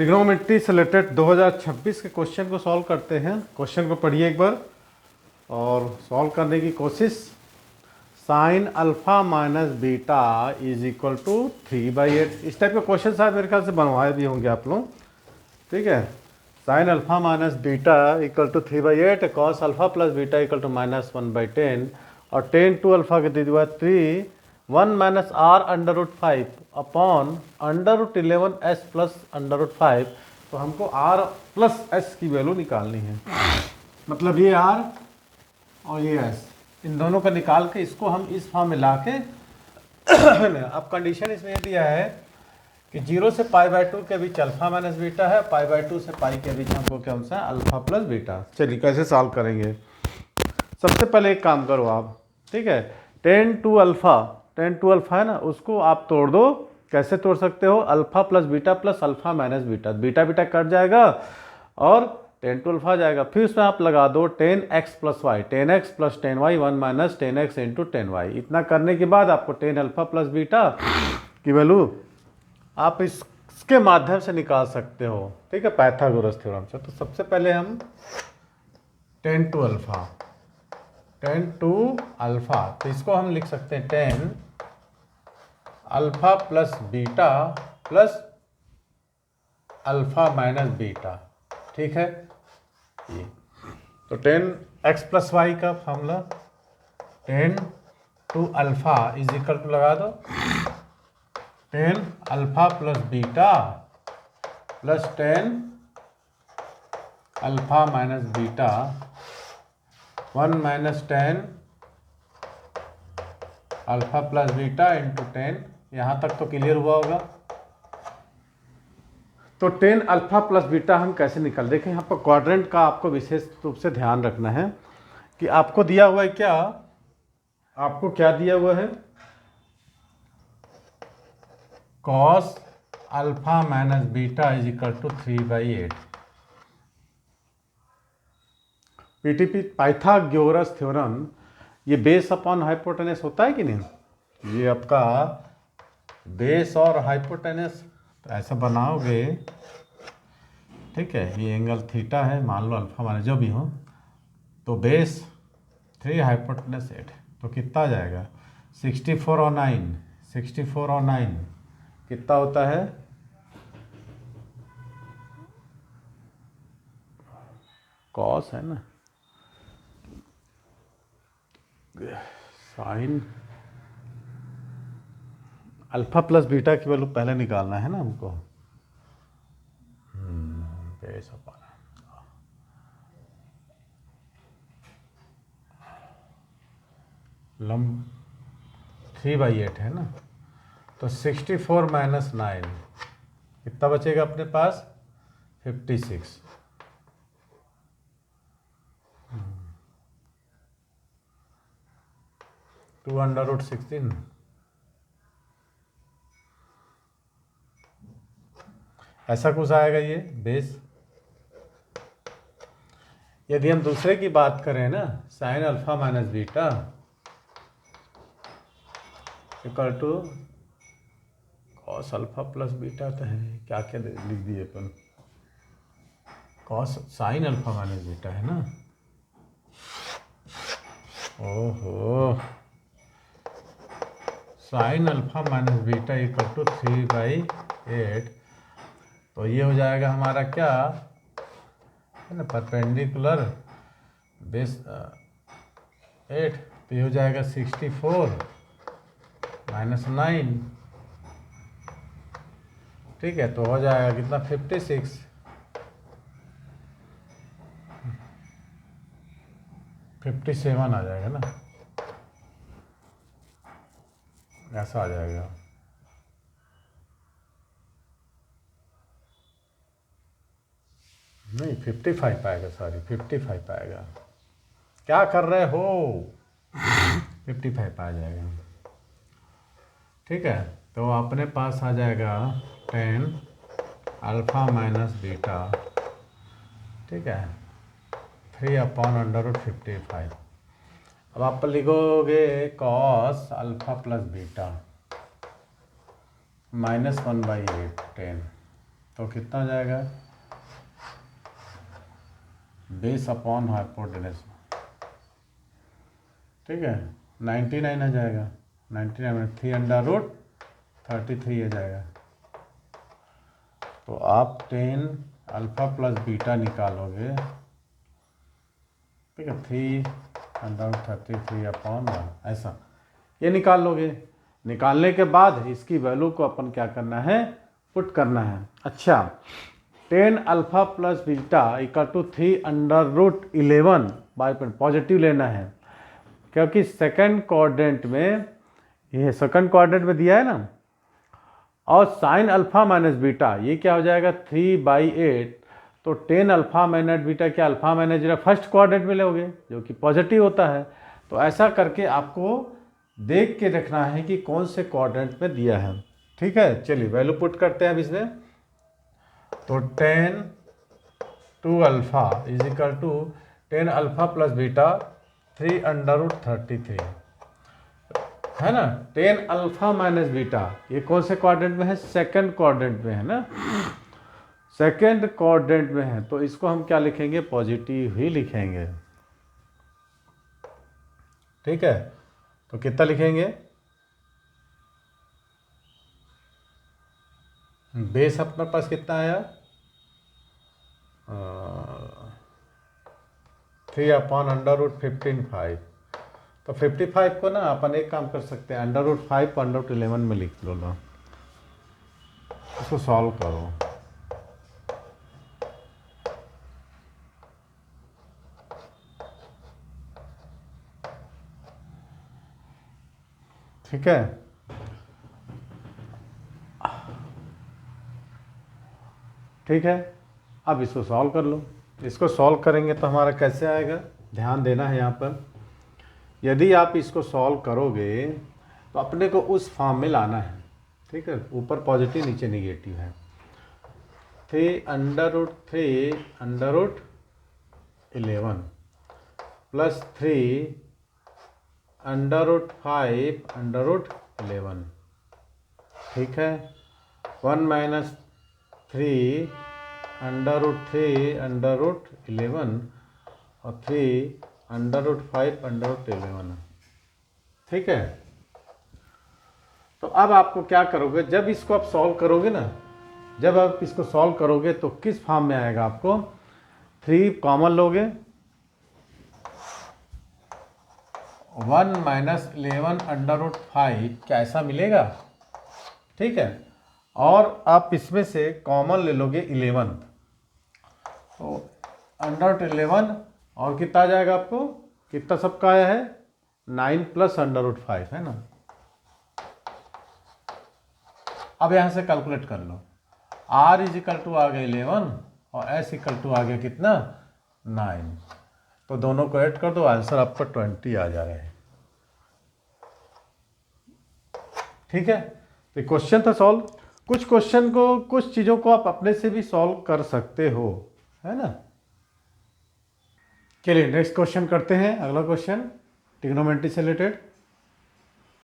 Trigonometry से related 2026 के question को सॉल्व करते हैं। क्वेश्चन को पढ़िए एक बार और सॉल्व करने की कोशिश। Sine alpha minus beta is equal to 3/8। इस टाइप के क्वेश्चन शायद मेरे ख्याल से बनवाए भी होंगे आप लोग। ठीक है, sine alpha minus beta equal to 3/8, cos alpha plus beta equal to -1/10 और 10 टू अल्फा के दे दिया 3, 1 minus are √5 upon √11s plus √5। तो हमको r प्लस s की वैल्यू निकालनी है, मतलब ये r और ये s, इन दोनों का निकाल के इसको हम इस फॉर्म में ला के अब कंडीशन इसमें दिया है कि 0 से π/2 के बीच अल्फा माइनस बीटा है, π/2 से पाई के बीच हमको क्या सा अल्फा प्लस बीटा। चलिए कैसे सॉल्व करेंगे। सबसे पहले एक काम करो आप, ठीक है, 10 टू अल्फा है ना, उसको आप तोड़ दो। कैसे तोड़ सकते हो, alpha plus alpha minus beta, beta beta cut जाएगा और 10 टू अल्फा आ जाएगा। फिर उसमें आप लगा दो 10x plus y, 10x plus 10y, 1 minus 10x into 10y। इतना करने के बाद आपको 10 अल्फा प्लस बीटा की वैल्यू आप इसके माध्यम से निकाल सकते हो, ठीक है, पाइथागोरस थ्योरम से। तो सबसे पहले हम 10 टू अल्फा, तो इसको हम लिख सकते हैं 10 alpha plus beta plus alpha minus beta, ठीक है। ये तो 10x प्लस वाई का formula 10 two alpha is equal to लगा दो 10 alpha plus beta plus 10 alpha minus beta 1 minus 10 alpha plus beta into 10। यहाँ तक तो क्लियर हुआ होगा। तो 10 अल्फा प्लस बीटा हम कैसे निकल, देखें यहाँ पर क्वाड्रेंट का आपको विशेष रूप से ध्यान रखना है कि आपको दिया हुआ है क्या, आपको क्या दिया हुआ है, cos alpha minus beta is equal to 3/8। PTP Pythagoras theorem, ये बेस अपॉन हाइपोटेनस होता है कि नहीं, ये आपका बेस और हाइपोटेनस। तो ऐसा बनाओगे, ठीक है, ये एंगल थीटा है, मान लो अल्फा माने जो भी हो, तो बेस 3 हाइपोटेनस 8, तो कितना आ जाएगा 64 और 9 कितना होता है, कॉस है ना, साइन अल्फा प्लस बीटा की वैल्यू पहले निकालना है ना हमको। बेस अपॉन लंब 3/8 है ना, तो 64 माइनस 9 कितना बचेगा अपने पास 56। 2√16 ऐसा कुछ आएगा ये बेस। यदि हम दूसरे की बात करें ना, sine alpha minus beta equal to cos alpha plus beta, तो है क्या क्या लिख दिए अपन, cos sine alpha minus beta है ना, ओहो, sine alpha minus beta equal to 3/8। तो ये हो जाएगा हमारा क्या है ना, परपेंडिकुलर बेस 8, तो ये हो जाएगा 64 माइनस 9, ठीक है, तो हो जाएगा कितना 56। $57 आ जाएगा ना, ऐसा आ जाएगा। नहीं 55 आएगा, सॉरी 55 आएगा, क्या कर रहे हो 55 आ जाएगा, ठीक है। तो अपने पास आ जाएगा 10 अल्फा माइनस बीटा, ठीक है, 3/√55। अब आप लिखोगे कॉस अल्फा प्लस बीटा -1/8 10, तो कितना हो जाएगा, बेस अपॉन हाइपोटेनस, ठीक है, 99 आ जाएगा, 99 में 3√33 आ जाएगा। तो आप 10 अल्फ़ा प्लस बीटा निकालोगे, ठीक है, 3√33 अपॉन 1, ऐसा ये निकाल लोगे। निकालने के बाद इसकी वैल्यू को अपन क्या करना है, पुट करना है। अच्छा, 10 alpha plus beta equal to 3√11 by positive लेना है, क्योंकि सेकंड क्वाड्रेंट में, ये सेकंड क्वाड्रेंट में दिया है ना, और साइन अल्फ़ा माइनस बीटा ये क्या हो जाएगा 3/8। तो 10 अल्फ़ा माइनस बीटा क्या, alpha minus beta first quadrant में लोगे जो कि पॉजिटिव होता है। तो ऐसा करके आपको देख के रखना है कि कौन से क्वाड्रेंट में दिया है, ठीक है। चलिए वैल्यू पुट करते हैं अब इसमें। तो 10 alpha is equal to 10 alpha plus beta 3√33 है ना। 10 अल्फ़ा माइनस बीटा ये कौन से क्वाड्रेंट में है, सेकंड क्वाड्रेंट में है ना, सेकंड क्वाड्रेंट में है। तो इसको हम क्या लिखेंगे, पॉजिटिव ही लिखेंगे, ठीक है। तो कितना लिखेंगे, बेस अपने पास कितना आया, 3/√15। तो 55 को ना अपन एक काम कर सकते हैं, √5 √11 में लिख लो ना, इसको सॉल्व करो। ठीक है, ठीक है। अब इसको सॉल्व कर लो। इसको सॉल्व करेंगे तो हमारा कैसे आएगा, ध्यान देना है यहाँ पर। यदि आप इसको सॉल्व करोगे तो अपने को उस फॉर्म में लाना है, ठीक है। ऊपर पॉजिटिव नीचे निगेटिव है। 3√11 प्लस 3√5√11, ठीक है। 1 माइनस 3√3√11 और 3√5√11, ठीक है। तो अब आपको क्या करोगे, जब इसको आप सॉल्व करोगे ना, जब आप इसको सॉल्व करोगे तो किस फॉर्म में आएगा, आपको 3 कॉमन लोगे, 1 माइनस 11√5 क्या ऐसा मिलेगा, ठीक है। और आप इसमें से कॉमन ले लोगे 11, तो √11 और कितना आ जाएगा आपको, कितना सबका आया है 9 प्लस √5 है ना। अब यहाँ से कैलकुलेट कर लो, R इज इक्वल टू आ गया 11 और S इक्वल टू आ गया कितना 9। तो दोनों को ऐड कर दो, आंसर आपका 20 आ जा रहा है, ठीक है। तो क्वेश्चन था सॉल्व। कुछ क्वेश्चन को, कुछ चीज़ों को आप अपने से भी सॉल्व कर सकते हो, है ना। चलिए नेक्स्ट क्वेश्चन करते हैं। अगला क्वेश्चन ट्रिग्नोमेट्री से रिलेटेड।